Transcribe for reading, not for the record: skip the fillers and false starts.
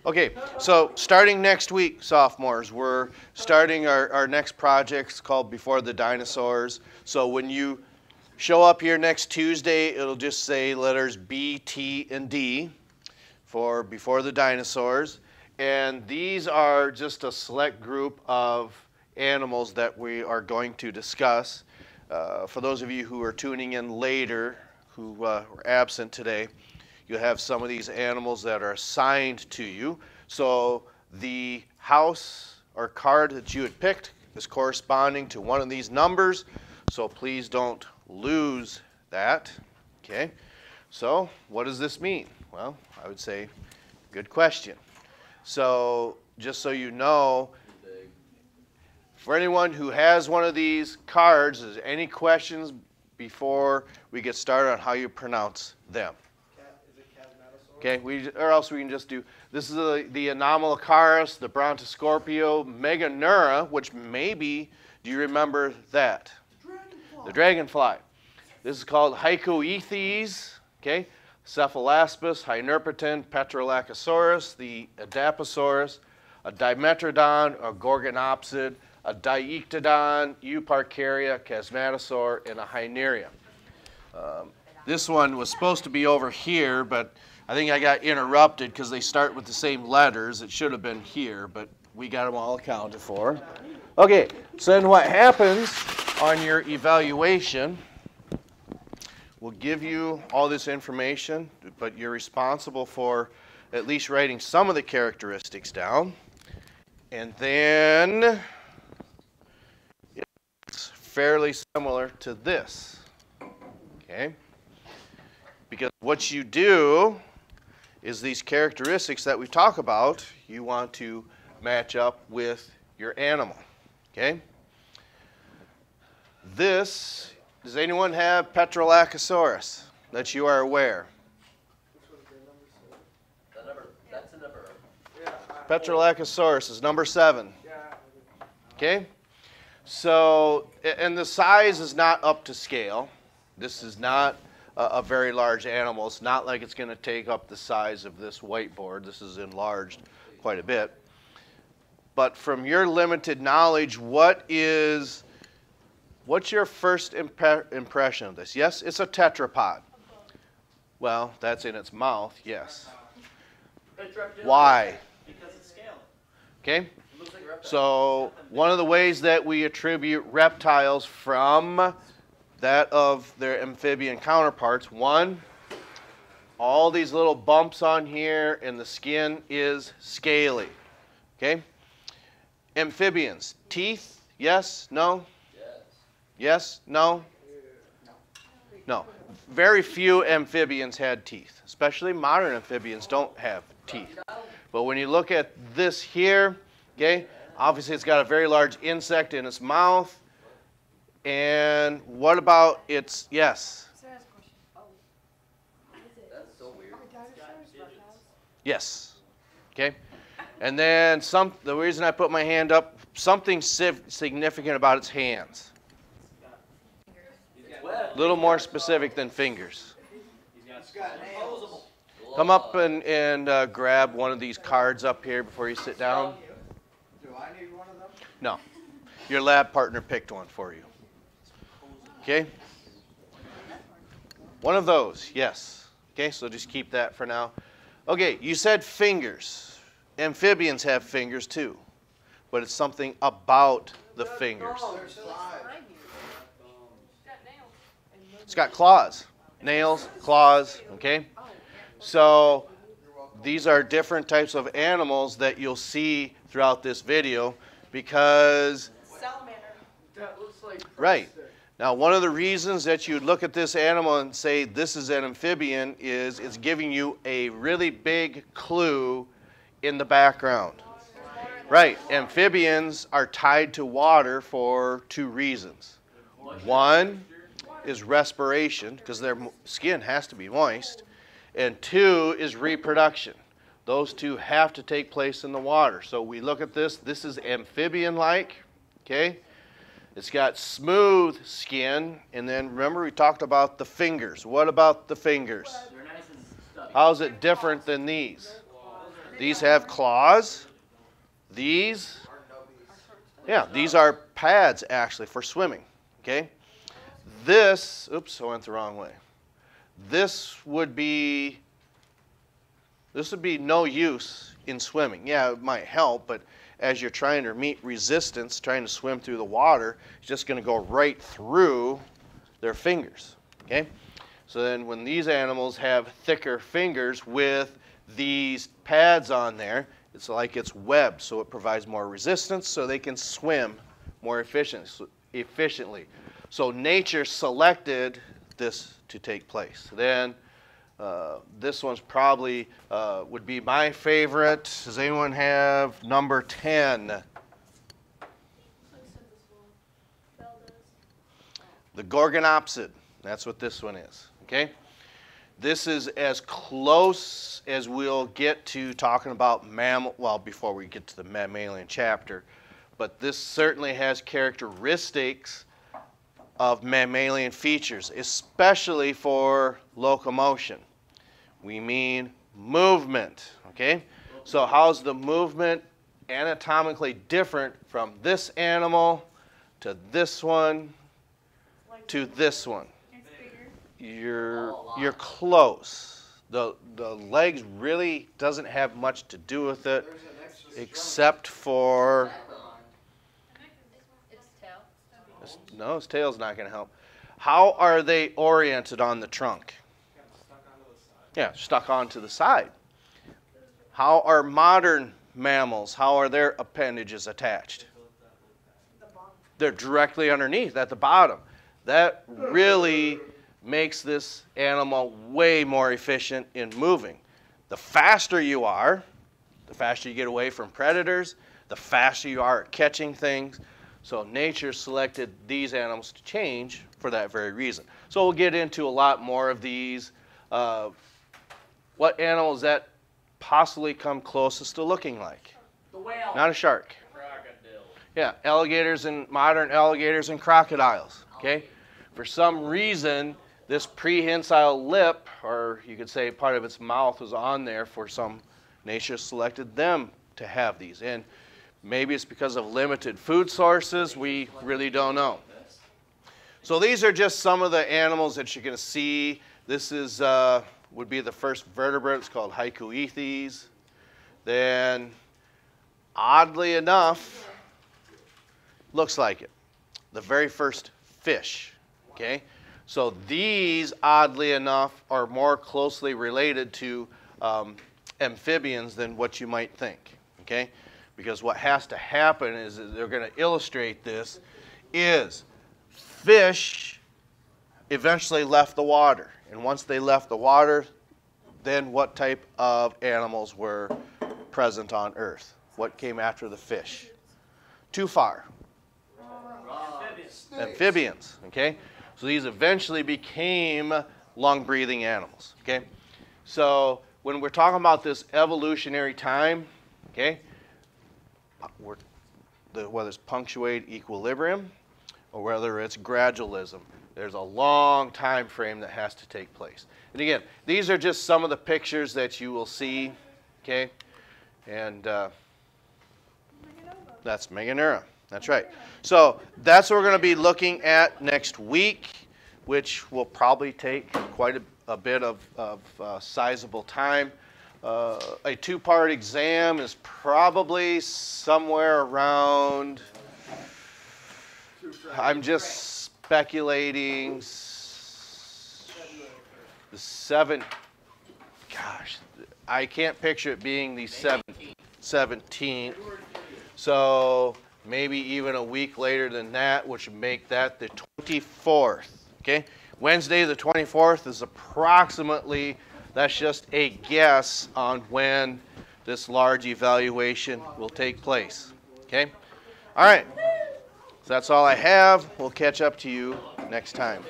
Okay, so starting next week, sophomores, we're starting our next project called Before the Dinosaurs. So when you show up here next Tuesday, it'll just say letters B, T, and D for Before the Dinosaurs. And these are just a select group of animals that we are going to discuss. For those of you who are tuning in later, who were absent today, you have some of these animals that are assigned to you. So the house or card that you had picked is corresponding to one of these numbers. So please don't lose that. Okay. So what does this mean? Well, I would say good question. So just so you know, for anyone who has one of these cards, is there any questions before we get started on how you pronounce them? Okay, or else we can just do, this is the Anomalocaris, the Brontoscorpio, Meganura, which maybe, do you remember that? The dragonfly. This is called Hycoethes, okay? Cephalaspis, Hynerpeton, Petrolacosaurus, the Adaposaurus, a Dimetrodon, a Gorgonopsid, a Diectodon, Euparkeria, Chasmatosaur, and a Hyneria. This one was supposed to be over here, but I think I got interrupted because they start with the same letters. It should have been here, but we got them all accounted for. Okay, so then what happens on your evaluation, we'll give you all this information, but you're responsible for at least writing some of the characteristics down. And then it's fairly similar to this, okay? Because what you do is these characteristics that we talk about, you want to match up with your animal, okay? This, does anyone have Petrolacosaurus that you are aware? That's a number. Petrolacosaurus is number 7, okay? So, and the size is not up to scale. This is not a very large animal. It's not like it's going to take up the size of this whiteboard. This is enlarged quite a bit. But from your limited knowledge, what's your first impression of this? Yes, it's a tetrapod. Well, that's in its mouth, yes. Why? Because it's scaled. Okay. So one of the ways that we attribute reptiles from that of their amphibian counterparts, one, all these little bumps on here and the skin is scaly, okay? Amphibians, teeth, yes, no? Yes, no? No. Very few amphibians had teeth, especially modern amphibians don't have teeth. But when you look at this here, okay, obviously it's got a very large insect in its mouth. And what about its, yes? That's so weird. Yes. Okay. And then the reason I put my hand up, something significant about its hands. A little more specific than fingers. Come up and grab one of these cards up here before you sit down. Do I need one of them? No. Your lab partner picked one for you. Okay? One of those, yes. Okay, so just keep that for now. Okay, you said fingers. Amphibians have fingers too, but it's something about the fingers. It's got claws. Nails, claws, okay? So these are different types of animals that you'll see throughout this video because... Salamander. That looks like... Right. Now, one of the reasons that you'd look at this animal and say this is an amphibian is it's giving you a really big clue in the background. Right. Amphibians are tied to water for 2 reasons. One is respiration, because their skin has to be moist. And 2 is reproduction. Those 2 have to take place in the water. So we look at this. This is amphibian-like, okay? It's got smooth skin, and then remember we talked about the fingers. What about the fingers? How is it different than these? These have claws. These, yeah, these are pads actually for swimming. Okay. This, oops, I went the wrong way. This would be no use in swimming. Yeah, it might help, but as you're trying to meet resistance, trying to swim through the water, it's just going to go right through their fingers. Okay? So then when these animals have thicker fingers with these pads on there, it's like it's webbed, so it provides more resistance so they can swim more efficiently. So nature selected this to take place. Then this one's probably would be my favorite. Does anyone have number 10? The Gorgonopsid. That's what this one is. Okay? This is as close as we'll get to talking about mammal, well, before we get to the mammalian chapter, but this certainly has characteristics of mammalian features, especially for locomotion. We mean movement, okay? So how's the movement anatomically different from this animal to this one to this one? You're close. The legs really doesn't have much to do with it, except for no, his tail's not going to help. How are they oriented on the trunk? Yeah, stuck onto the side. How are modern mammals, how are their appendages attached? They're directly underneath at the bottom. That really makes this animal way more efficient in moving. The faster you are, the faster you get away from predators, the faster you are at catching things. So nature selected these animals to change for that very reason. So we'll get into a lot more of these. What animals that possibly come closest to looking like? The whale. Not a shark. Crocodile. Yeah, alligators and modern alligators and crocodiles. Okay? For some reason, this prehensile lip, or you could say part of its mouth, was on there for some. Nature selected them to have these. And maybe it's because of limited food sources. We really don't know. So these are just some of the animals that you're going to see. This is would be the first vertebrate. It's called Hycoethes. Then, oddly enough, looks like it, the very first fish. Okay, so these, oddly enough, are more closely related to amphibians than what you might think. Okay. Because what has to happen is that they're going to illustrate this is fish eventually left the water. And once they left the water, then what type of animals were present on Earth? What came after the fish? Too far. Amphibians. Okay? So these eventually became lung-breathing animals. Okay? So when we're talking about this evolutionary time, okay, whether it's punctuated equilibrium or whether it's gradualism, there's a long time frame that has to take place. And again, these are just some of the pictures that you will see, okay? And that's Meganeura. That's right. So that's what we're going to be looking at next week, which will probably take quite a bit of sizable time. A two-part exam is probably somewhere around, I'm just speculating, the 7th, gosh, I can't picture it being the 17th. So maybe even a week later than that, which would make that the 24th. Okay? Wednesday the 24th is approximately, that's just a guess on when this large evaluation will take place. Okay? All right. So that's all I have. We'll catch up to you next time.